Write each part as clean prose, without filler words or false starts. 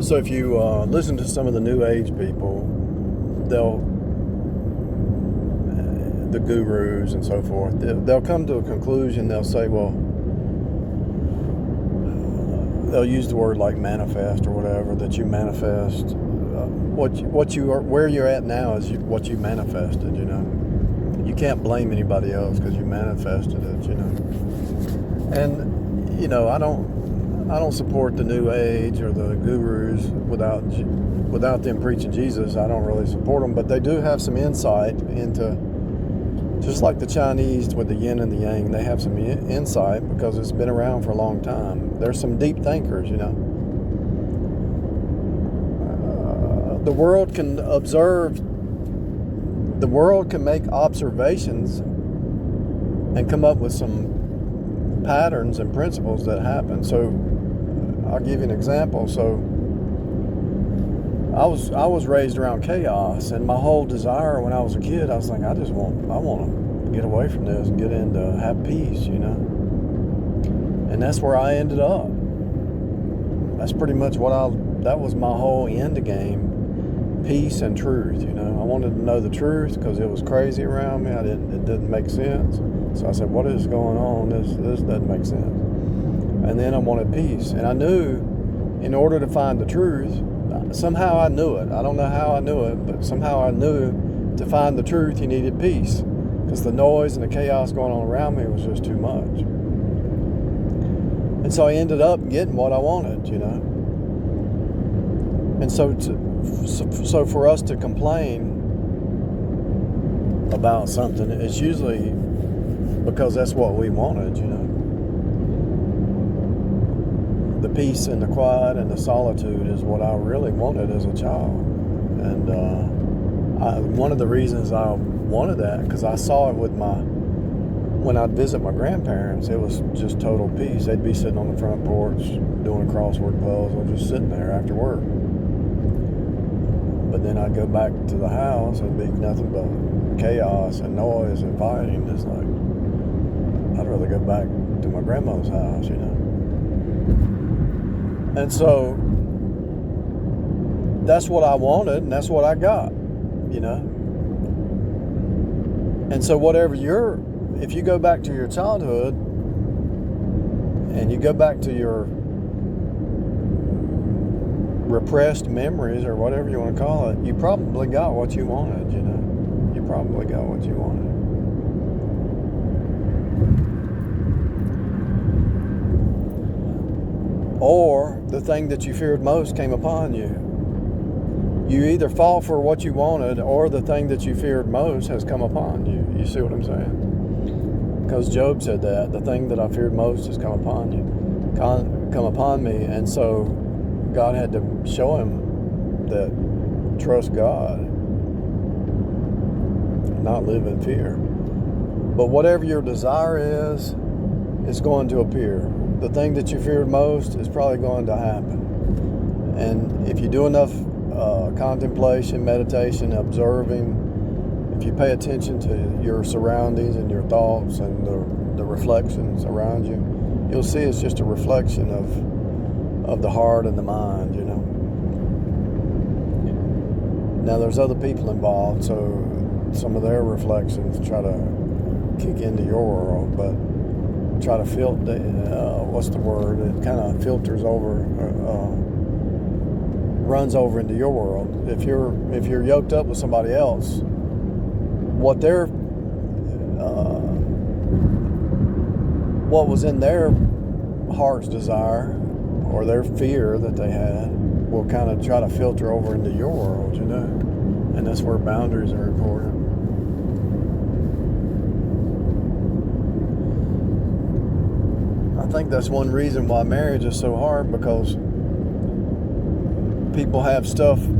So if you listen to some of the New Age people, the gurus and so forth, they'll come to a conclusion. They'll say, well, they'll use the word like manifest or whatever, that you manifest what you are, where you're at now is what you manifested. You can't blame anybody else because you manifested it. And I don't support the New Age or the gurus without them preaching Jesus. I don't really support them, but they do have some insight into, just like the Chinese with the yin and the yang, they have some insight because it's been around for a long time. There's some deep thinkers. The world can observe, the world can make observations and come up with some patterns and principles that happen. So I'll give you an example. So I was raised around chaos, and my whole desire when I was a kid, I was like, I want to get away from this and get into have peace, And that's where I ended up. That's pretty much that was my whole end game. Peace and truth. I wanted to know the truth because it was crazy around me. It didn't make sense. So I said, what is going on? This doesn't make sense. And then I wanted peace. And I knew in order to find the truth, somehow I knew it. I don't know how I knew it, but somehow I knew to find the truth, you needed peace. Because the noise and the chaos going on around me was just too much. And so I ended up getting what I wanted, And so for us to complain about something, it's usually because that's what we wanted, The peace and the quiet and the solitude is what I really wanted as a child. And one of the reasons I wanted that, because I saw it with when I'd visit my grandparents, it was just total peace. They'd be sitting on the front porch doing a crossword puzzle, just sitting there after work. But then I'd go back to the house and it'd be nothing but chaos and noise and fighting. It's like, I'd rather go back to my grandma's house, And so that's what I wanted, and that's what I got, And so if you go back to your childhood and you go back to your repressed memories or whatever you want to call it, you probably got what you wanted, You probably got what you wanted. Or the thing that you feared most came upon you. You either fall for what you wanted or the thing that you feared most has come upon you. You see what I'm saying? Because Job said that. The thing that I feared most has come upon me. And so God had to show him that trust God, not live in fear. But whatever your desire is, it's going to appear. The thing that you feared most is probably going to happen. And if you do enough contemplation, meditation, observing, if you pay attention to your surroundings and your thoughts and the reflections around you, you'll see it's just a reflection of the heart and the mind, Now there's other people involved, so some of their reflections try to kick into your world, but try to filter, what's the word? It kind of filters over, runs over into your world. If you're yoked up with somebody else, what was in their heart's desire or their fear that they had will kind of try to filter over into your world, and that's where boundaries are important. I think that's one reason why marriage is so hard, because people have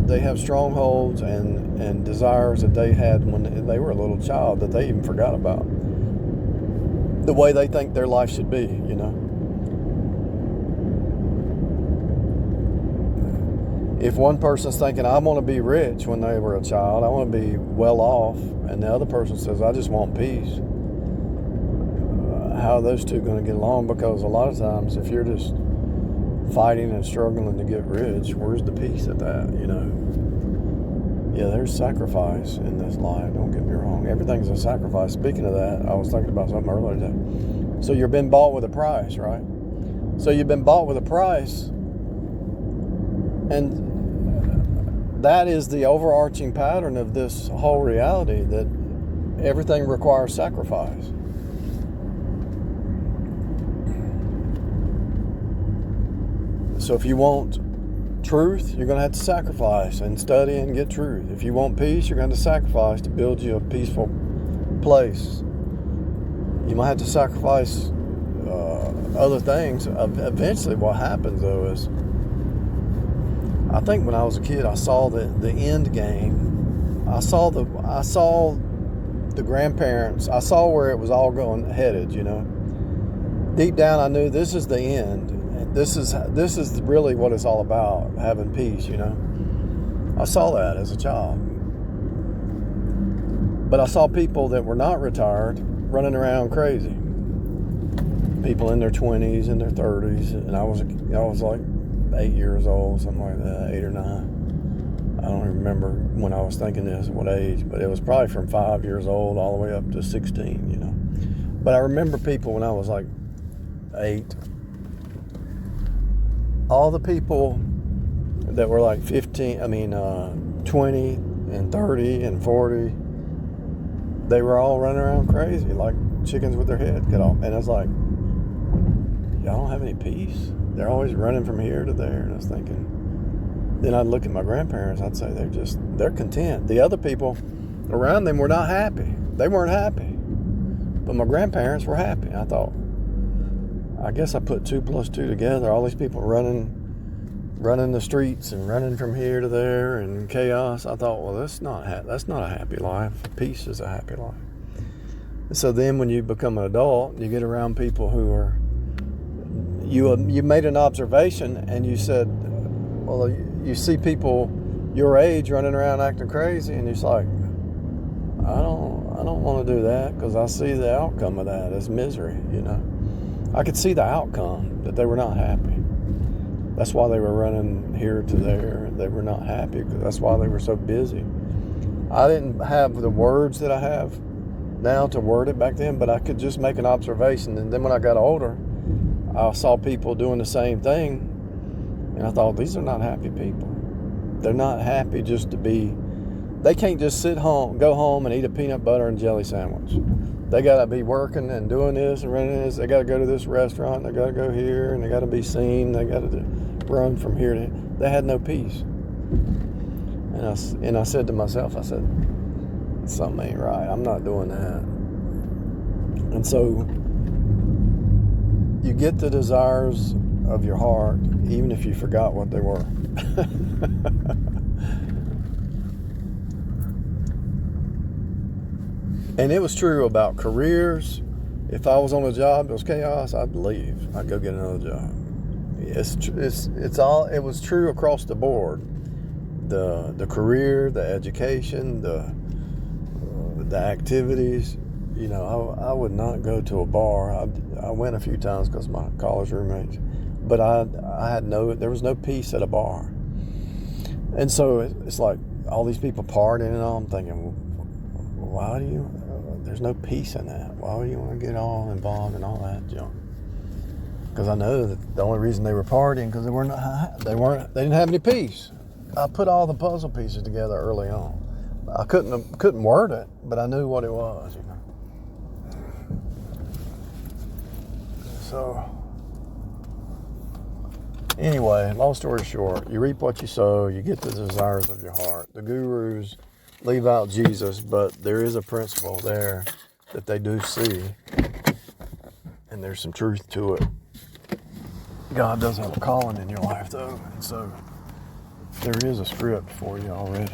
they have strongholds and desires that they had when they were a little child that they even forgot about. The way they think their life should be, If one person's thinking, I want to be rich when they were a child, I want to be well off, and the other person says, I just want peace, how are those two going to get along? Because a lot of times, if you're just fighting and struggling to get rich. Where's the peace at that, you know? Yeah, there's sacrifice in this life. Don't get me wrong. Everything's a sacrifice. Speaking of that, I was thinking about something earlier today. So you've been bought with a price, right? So you've been bought with a price, and that is the overarching pattern of this whole reality, that everything requires sacrifice. So if you want truth, you're going to have to sacrifice and study and get truth. If you want peace, you're going to have to sacrifice to build you a peaceful place. You might have to sacrifice other things. Eventually what happens, though, is I think when I was a kid, I saw the end game. I saw the grandparents. I saw where it was all headed, you know. Deep down, I knew this is the end. This is really what it's all about, having peace, you know. I saw that as a child. But I saw people that were not retired running around crazy. People in their 20s, in their 30s, and I was like 8 years old, something like that, 8 or 9. I don't remember when I was thinking this, what age, but it was probably from 5 years old all the way up to 16, you know. But I remember people when I was like 8. All the people that were like 20 and 30 and 40, they were all running around crazy like chickens with their head cut off. And I was like, y'all don't have any peace? They're always running from here to there. And I was thinking, then I'd look at my grandparents, I'd say they're content. The other people around them were not happy. They weren't happy. But my grandparents were happy. I thought, I guess I put 2 plus 2 together. All these people running the streets and running from here to there and chaos. I thought, well, that's not a happy life. Peace is a happy life. So then when you become an adult, you get around people who are, you made an observation and you said, well, you see people your age running around acting crazy, and it's like, I don't want to do that, because I see the outcome of that as misery, you know. I could see the outcome, that they were not happy. That's why they were running here to there. They were not happy, because that's why they were so busy. I didn't have the words that I have now to word it back then, but I could just make an observation. And then when I got older, I saw people doing the same thing, and I thought, these are not happy people. They're not happy just to be. They can't just go home and eat a peanut butter and jelly sandwich. They got to be working and doing this and running this. They got to go to this restaurant. They got to go here, and they got to be seen. They got to run from here to. They had no peace. And I said to myself, I said, something ain't right. I'm not doing that. And so you get the desires of your heart, even if you forgot what they were. And it was true about careers. If I was on a job that was chaos, I'd leave. I'd go get another job. It was true across the board. The career, the education, the activities. You know, I would not go to a bar. I went a few times because my college roommates, but there was no peace at a bar. And so it's like all these people partying and all. I'm thinking, there's no peace in that. Why would you want to get all involved in all that junk? Because I know that the only reason they were partying because they didn't have any peace. I put all the puzzle pieces together early on. I couldn't word it, but I knew what it was, you know. So anyway, long story short, you reap what you sow. You get the desires of your heart. The gurus leave out Jesus, but there is a principle there that they do see, and there's some truth to it. God does have a calling in your life, though, and so there is a script for you already.